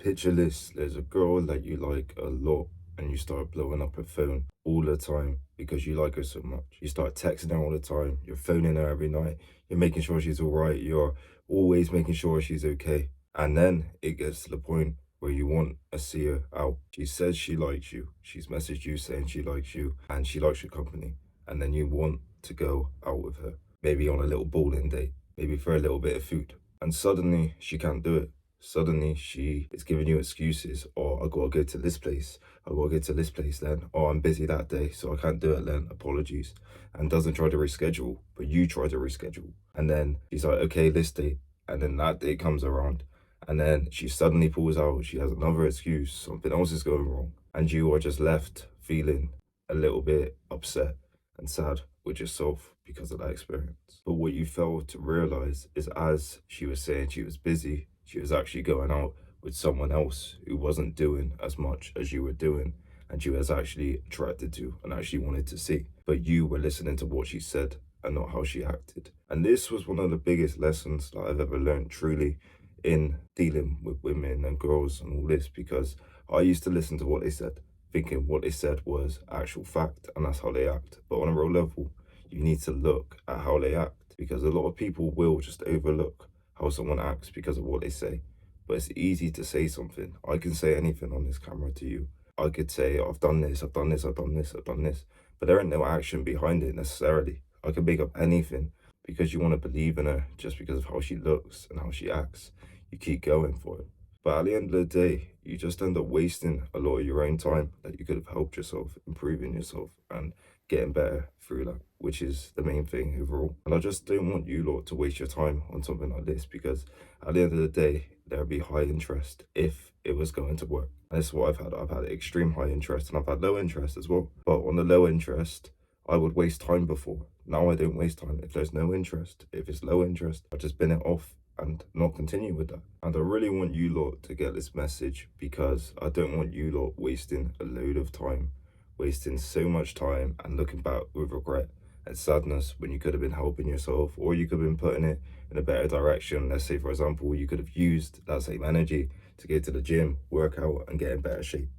Picture this, there's a girl that you like a lot and you start blowing up her phone all the time because you like her so much. You start texting her all the time, you're phoning her every night, you're making sure she's all right, you're always making sure she's okay. And then it gets to the point where you want to see her out. She says she likes you, she's messaged you saying she likes you and she likes your company. And then you want to go out with her, maybe on a little bowling date, maybe for a little bit of food. And suddenly she can't do it. Suddenly she is giving you excuses, or I gotta go to this place, I gotta go to this place then, or I'm busy that day, so I can't do it then, apologies. And doesn't try to reschedule, but you try to reschedule. And then she's like, okay, this date. And then that day comes around. And then she suddenly pulls out, she has another excuse, something else is going wrong. And you are just left feeling a little bit upset and sad with yourself because of that experience. But what you fail to realize is as she was saying she was busy, she was actually going out with someone else who wasn't doing as much as you were doing and she was actually attracted to and actually wanted to see. But you were listening to what she said and not how she acted. And this was one of the biggest lessons that I've ever learned truly in dealing with women and girls and all this, because I used to listen to what they said, thinking what they said was actual fact and that's how they act. But on a real level, you need to look at how they act, because a lot of people will just overlook how someone acts because of what they say. But it's easy to say something. I can say anything on this camera to you. I could say, I've done this, I've done this, I've done this, I've done this. But there ain't no action behind it necessarily. I could make up anything because you want to believe in her just because of how she looks and how she acts. You keep going for it. But at the end of the day, you just end up wasting a lot of your own time that you could have helped yourself, improving yourself and getting better through that, which is the main thing overall. And I just don't want you lot to waste your time on something like this, because at the end of the day, there'll be high interest if it was going to work. And this is what I've had. I've had extreme high interest and I've had low interest as well. But on the low interest, I would waste time before. Now I don't waste time if there's no interest. If it's low interest, I just bin it off and not continue with that. And I really want you lot to get this message, because I don't want you lot wasting a load of time, wasting so much time and looking back with regret and sadness when you could have been helping yourself, or you could have been putting it in a better direction. Let's say, for example, you could have used that same energy to go to the gym, work out and get in better shape.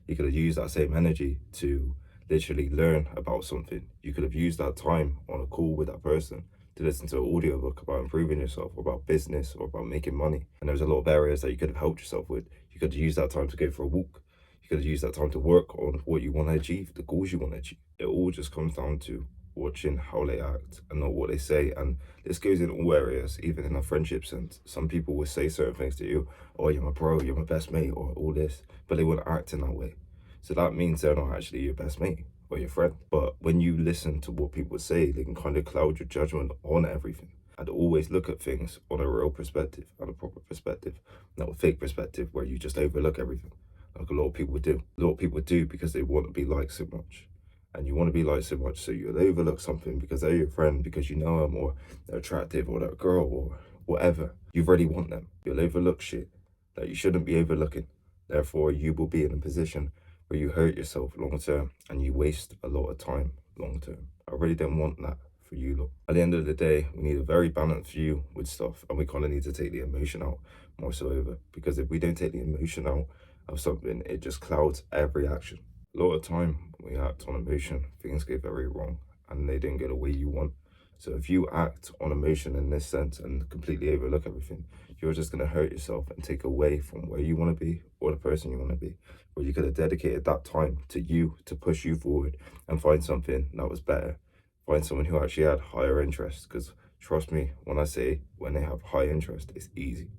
You could have used that same energy to literally learn about something. You could have used that time on a call with that person to listen to an audiobook about improving yourself, or about business, or about making money. And there's a lot of areas that you could have helped yourself with. You could have used that time to go for a walk. You could have used that time to work on what you want to achieve, the goals you want to achieve. It all just comes down to watching how they act and not what they say. And this goes in all areas, even in a friendship sense. Some people will say certain things to you, oh, you're my bro, you're my best mate, or all this, but they wouldn't act in that way. So that means they're not actually your best mate or your friend. But when you listen to what people say, they can kind of cloud your judgment on everything. And always look at things on a real perspective, on a proper perspective, not a fake perspective where you just overlook everything, like a lot of people do. A lot of people do because they want to be liked so much. And you want to be liked so much, so you'll overlook something because they're your friend, because you know them, or they're attractive, or they're a girl, or whatever. You really want them. You'll overlook shit that you shouldn't be overlooking. Therefore, you will be in a position where you hurt yourself long term and you waste a lot of time long term. I really don't want that for you lot. At the end of the day, we need a very balanced view with stuff, and we kind of need to take the emotion out more so over, because if we don't take the emotion out of something, it just clouds every action. A lot of time we act on emotion, things go very wrong and they don't go the way you want. So if you act on emotion in this sense and completely overlook everything, you're just going to hurt yourself and take away from where you want to be or the person you want to be. Where you could have dedicated that time to you, to push you forward and find something that was better. Find someone who actually had higher interest. Because trust me, when I say when they have high interest, it's easy.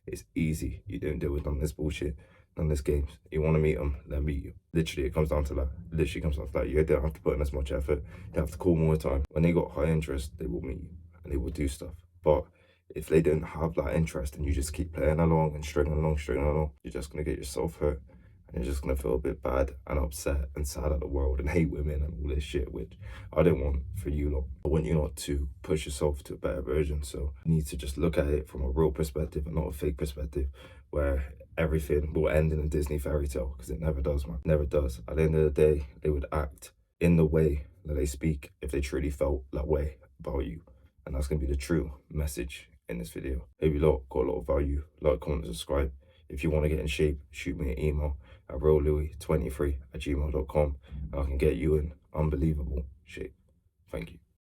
It's easy. You don't deal with none of this bullshit, none of this games. You want to meet them, they'll meet you. Literally, it comes down to that. Literally comes down to that. You don't have to put in as much effort. You don't have to call more time. When they got high interest, they will meet you and they will do stuff. But if they don't have that interest and you just keep playing along and stringing along, you're just going to get yourself hurt. And you're just going to feel a bit bad and upset and sad at the world and hate women and all this shit, which I don't want for you lot. I want you not to push yourself to a better version. So you need to just look at it from a real perspective and not a fake perspective where everything will end in a Disney fairy tale, because it never does, man. Never does. At the end of the day, they would act in the way that they speak if they truly felt that way about you. And that's going to be the true message in this video. Hope you lot got a lot of value. Like, comment, subscribe. If you want to get in shape, shoot me an email at reallouis23@gmail.com, and I can get you in unbelievable shape. Thank you.